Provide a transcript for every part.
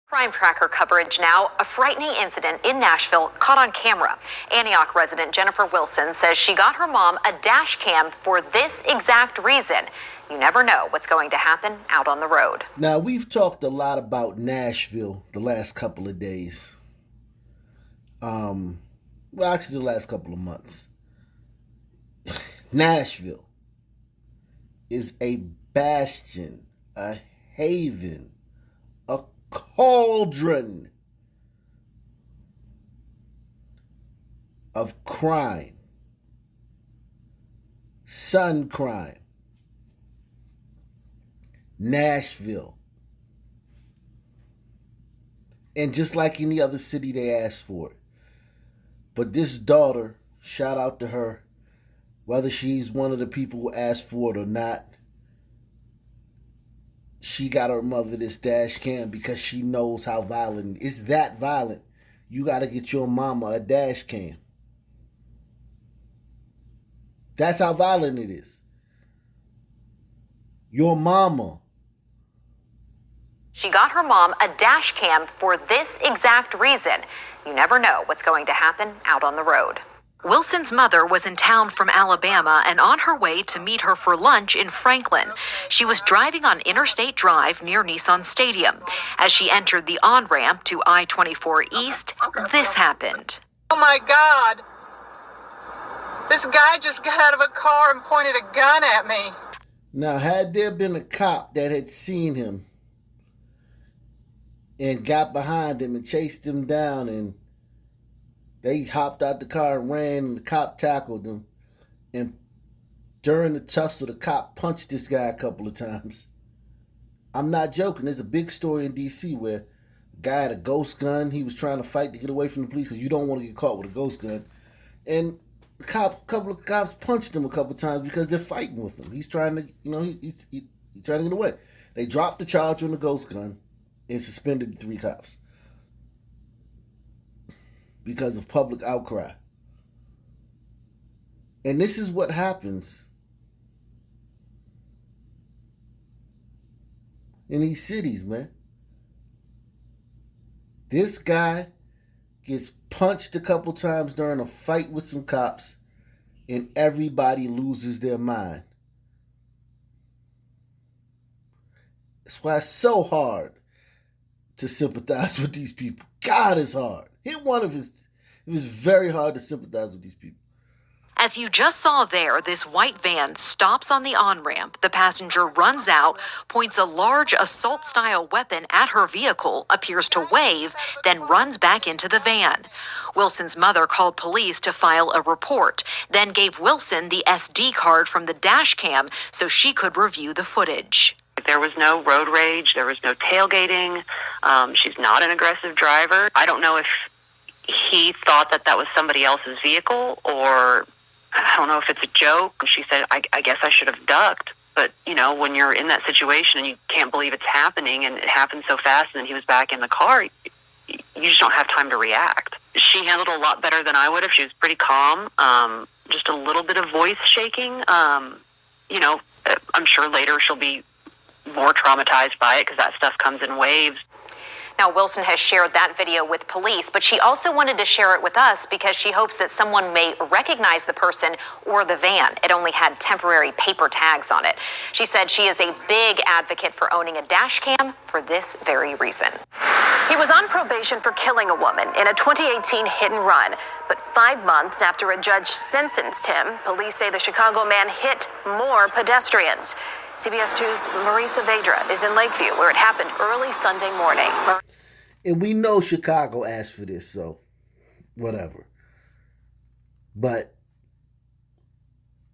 Crime Tracker coverage now. A frightening incident in Nashville caught on camera. Antioch resident Jennifer Wilson says she got her mom a dash cam for this exact reason. You never know what's going to happen out on the road. Now, we've talked a lot about Nashville the last couple of days. Well, actually the last couple of months. Nashville is a bastion, a haven, a cauldron of crime, sun crime. Nashville. And just like any other city, they asked for it. But this daughter, shout out to her, whether she's one of the people who asked for it or not, she got her mother this dash cam because she knows how violent. It's that violent. You got to get your mama a dash cam. That's how violent it is. Your mama. She got her mom a dash cam for this exact reason. You never know what's going to happen out on the road. Wilson's mother was in town from Alabama and on her way to meet her for lunch in Franklin. She was driving on Interstate Drive near Nissan Stadium. As she entered the on-ramp to I-24 East, this happened. Oh my God. This guy just got out of a car and pointed a gun at me. Now, had there been a cop that had seen him and got behind him and chased him down, and they hopped out the car and ran, and the cop tackled him, and during the tussle, the cop punched this guy a couple of times. I'm not joking. There's a big story in D.C. where a guy had a ghost gun. He was trying to fight to get away from the police because you don't want to get caught with a ghost gun. And a couple of cops punched him a couple of times because they're fighting with him. He's trying to, he's trying to get away. They dropped the charge on the ghost gun and suspended the 3 cops because of public outcry. And this is what happens in these cities, man. This guy gets punched a couple times during a fight with some cops, and everybody loses their mind. That's why it's so hard to sympathize with these people. God, it's hard. It was very hard to sympathize with these people. As you just saw there, this white van stops on the on-ramp. The passenger runs out, points a large assault-style weapon at her vehicle, appears to wave, then runs back into the van. Wilson's mother called police to file a report, then gave Wilson the SD card from the dash cam so she could review the footage. There was no road rage. There was no tailgating. She's not an aggressive driver. I don't know if he thought that was somebody else's vehicle, or I don't know if it's a joke. She said, I guess I should have ducked. But, when you're in that situation and you can't believe it's happening and it happened so fast and then he was back in the car, you just don't have time to react. She handled it a lot better than I would have. She was pretty calm, just a little bit of voice shaking. I'm sure later she'll be more traumatized by it because that stuff comes in waves. Now, Wilson has shared that video with police, but she also wanted to share it with us because she hopes that someone may recognize the person or the van. It only had temporary paper tags on it. She said she is a big advocate for owning a dash cam for this very reason. He was on probation for killing a woman in a 2018 hit and run, but 5 months after a judge sentenced him, police say the Chicago man hit more pedestrians. CBS 2's Marisa Vedra is in Lakeview, where it happened early Sunday morning. And we know Chicago asked for this, so whatever. But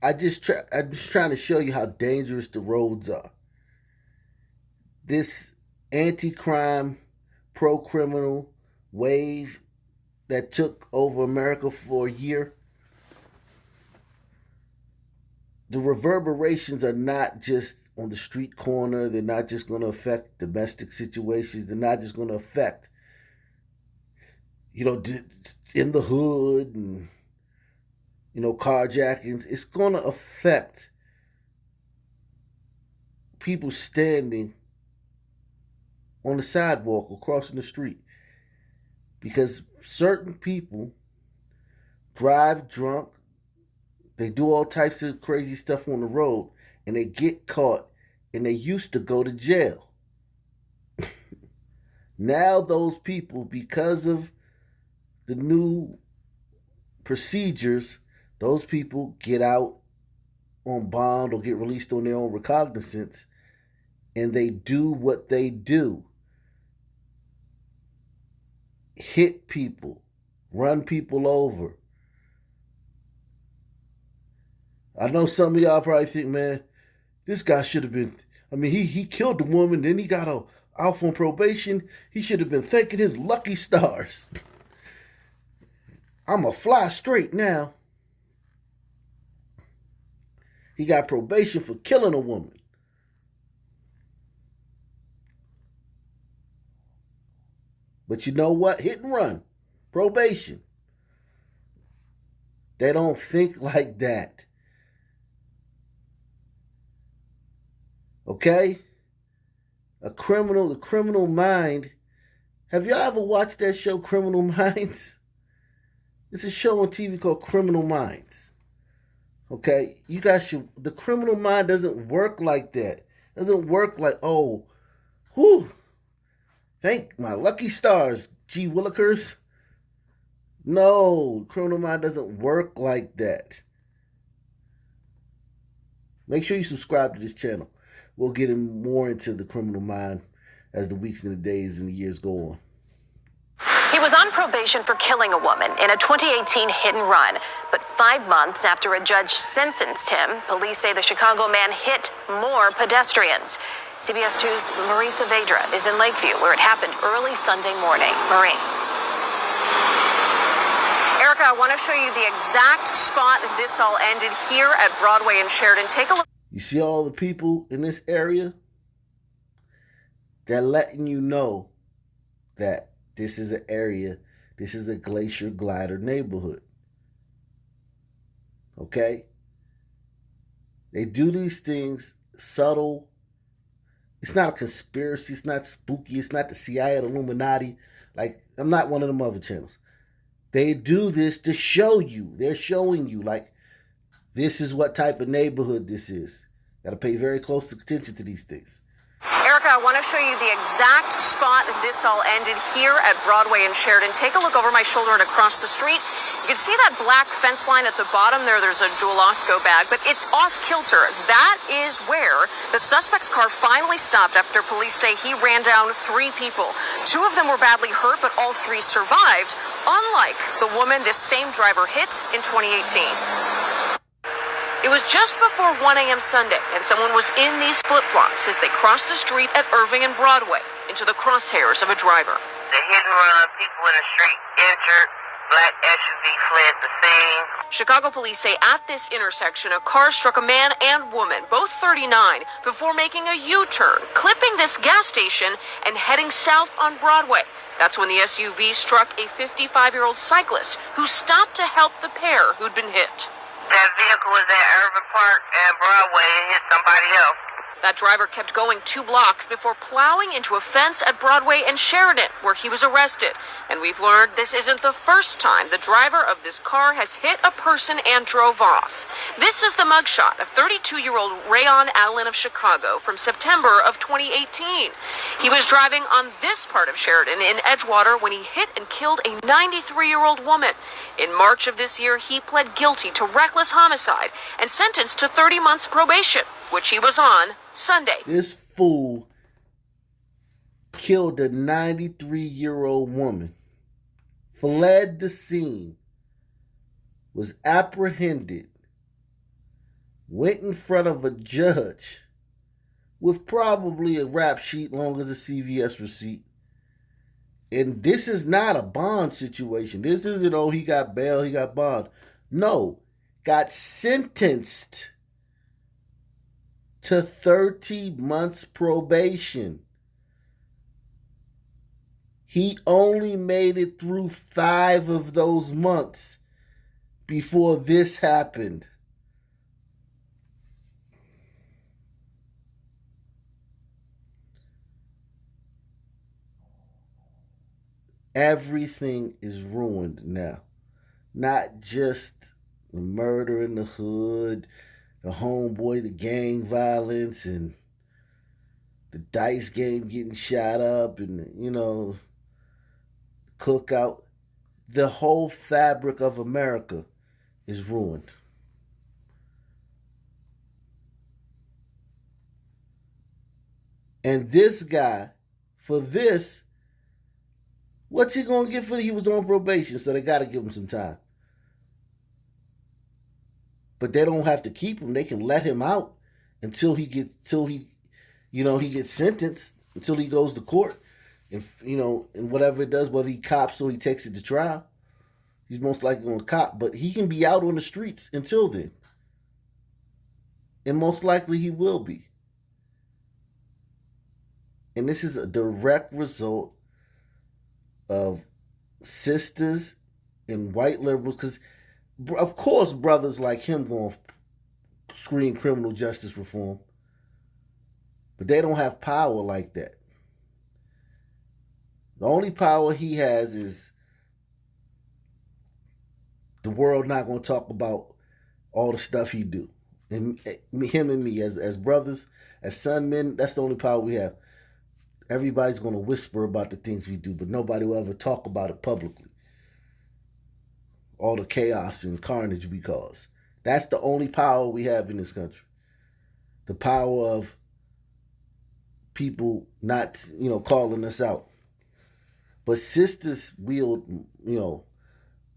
I'm just trying to show you how dangerous the roads are. This anti-crime, pro-criminal wave that took over America for a year, the reverberations are not just on the street corner. They're not just going to affect domestic situations. They're not just going to affect, in the hood and, carjackings. It's going to affect people standing on the sidewalk or crossing the street. Because certain people drive drunk, they do all types of crazy stuff on the road, and they get caught, and they used to go to jail. Now those people, because of the new procedures, those people get out on bond or get released on their own recognizance, and they do what they do. Hit people, run people over. I know some of y'all probably think, man, this guy should have been, he killed the woman, then he got off on probation. He should have been thanking his lucky stars. I'm a fly straight now. He got probation for killing a woman. But you know what? Hit and run. Probation. They don't think like that. Okay? The criminal mind. Have y'all ever watched that show, Criminal Minds? It's a show on TV called Criminal Minds. Okay? You guys should, the criminal mind doesn't work like that. It doesn't work like, oh, whew. Thank my lucky stars, G. Willikers. No, criminal mind doesn't work like that. Make sure you subscribe to this channel. We'll get more into the criminal mind as the weeks and the days and the years go on. He was on probation for killing a woman in a 2018 hit and run. But 5 months after a judge sentenced him, police say the Chicago man hit more pedestrians. CBS 2's Marie Saavedra is in Lakeview, where it happened early Sunday morning. Marie. Erica, I want to show you the exact spot this all ended here at Broadway and Sheridan. Take a look. You see all the people in this area? They're letting you know that this is an area, this is a Glacier Glider neighborhood. Okay? They do these things subtle. It's not a conspiracy. It's not spooky. It's not the CIA or the Illuminati. Like, I'm not one of them other channels. They do this to show you. They're showing you, like, this is what type of neighborhood this is. Got to pay very close attention to these things. Erica, I want to show you the exact spot this all ended here at Broadway and Sheridan. Take a look over my shoulder and across the street. You can see that black fence line at the bottom there. There's a Jewel-Osco bag, but it's off kilter. That is where the suspect's car finally stopped after police say he ran down 3 people. 2 of them were badly hurt, but all 3 survived, unlike the woman this same driver hit in 2018. It was just before 1 a.m. Sunday, and someone was in these flip-flops as they crossed the street at Irving and Broadway into the crosshairs of a driver. The hit and run, people in the street injured, black SUV fled the scene. Chicago police say at this intersection, a car struck a man and woman, both 39, before making a U-turn, clipping this gas station and heading south on Broadway. That's when the SUV struck a 55-year-old cyclist who stopped to help the pair who'd been hit. That vehicle was at Irving Park and Broadway and hit somebody else. That driver kept going 2 blocks before plowing into a fence at Broadway and Sheridan, where he was arrested. And we've learned this isn't the first time the driver of this car has hit a person and drove off. This is the mugshot of 32-year-old Rayon Allen of Chicago from September of 2018. He was driving on this part of Sheridan in Edgewater when he hit and killed a 93-year-old woman. In March of this year, he pled guilty to reckless homicide and sentenced to 30 months probation, which he was on Sunday. This fool killed a 93-year-old woman, fled the scene, was apprehended, went in front of a judge with probably a rap sheet long as a CVS receipt. And this is not a bond situation. This isn't, oh, he got bail, he got bond. No, got sentenced to 30 months probation. He only made it through 5 of those months before this happened. Everything is ruined now. Not just the murder in the hood, the homeboy, the gang violence, and the dice game getting shot up, and, cookout. The whole fabric of America is ruined. And this guy, for this, what's he going to get for it? He was on probation, so they got to give him some time. But they don't have to keep him. They can let him out until he gets sentenced, until he goes to court, and whatever it does, whether he cops or he takes it to trial. He's most likely going to cop, but he can be out on the streets until then. And most likely he will be. And this is a direct result of sisters and white liberals, because of course brothers like him going to scream criminal justice reform, but they don't have power like that. The only power he has is the world not going to talk about all the stuff he do. And him and me as brothers, as son men, that's the only power we have. Everybody's going to whisper about the things we do, but nobody will ever talk about it publicly. All the chaos and carnage we cause. That's the only power we have in this country. The power of people not, calling us out. But sisters wield,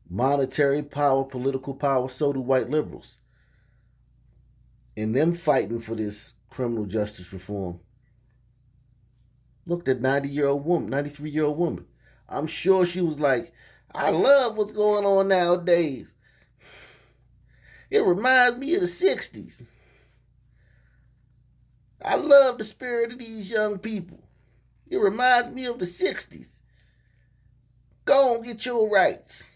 monetary power, political power, so do white liberals. And them fighting for this criminal justice reform. Look, that 90-year-old woman, 93-year-old woman. I'm sure she was like, I love what's going on nowadays. It reminds me of the 60s. I love the spirit of these young people. It reminds me of the 60s. Go on, get your rights.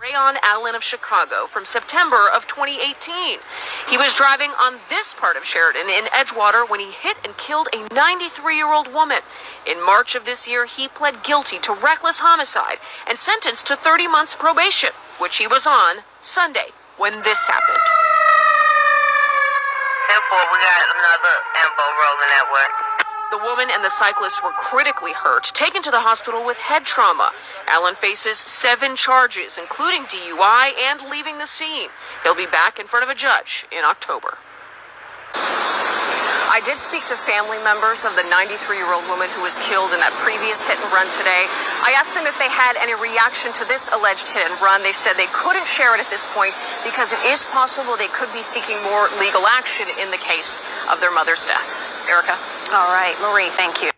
Rayon Allen of Chicago from September of 2018. He was driving on this part of Sheridan in Edgewater when he hit and killed a 93-year-old woman. In March of this year, he pled guilty to reckless homicide and sentenced to 30 months probation, which he was on Sunday when this happened. 10-4, we got another info rolling that way. The woman and the cyclist were critically hurt, taken to the hospital with head trauma. Allen faces 7 charges, including DUI and leaving the scene. He'll be back in front of a judge in October. I did speak to family members of the 93-year-old woman who was killed in that previous hit and run today. I asked them if they had any reaction to this alleged hit and run. They said they couldn't share it at this point because it is possible they could be seeking more legal action in the case of their mother's death. Erica? All right, Marie, thank you.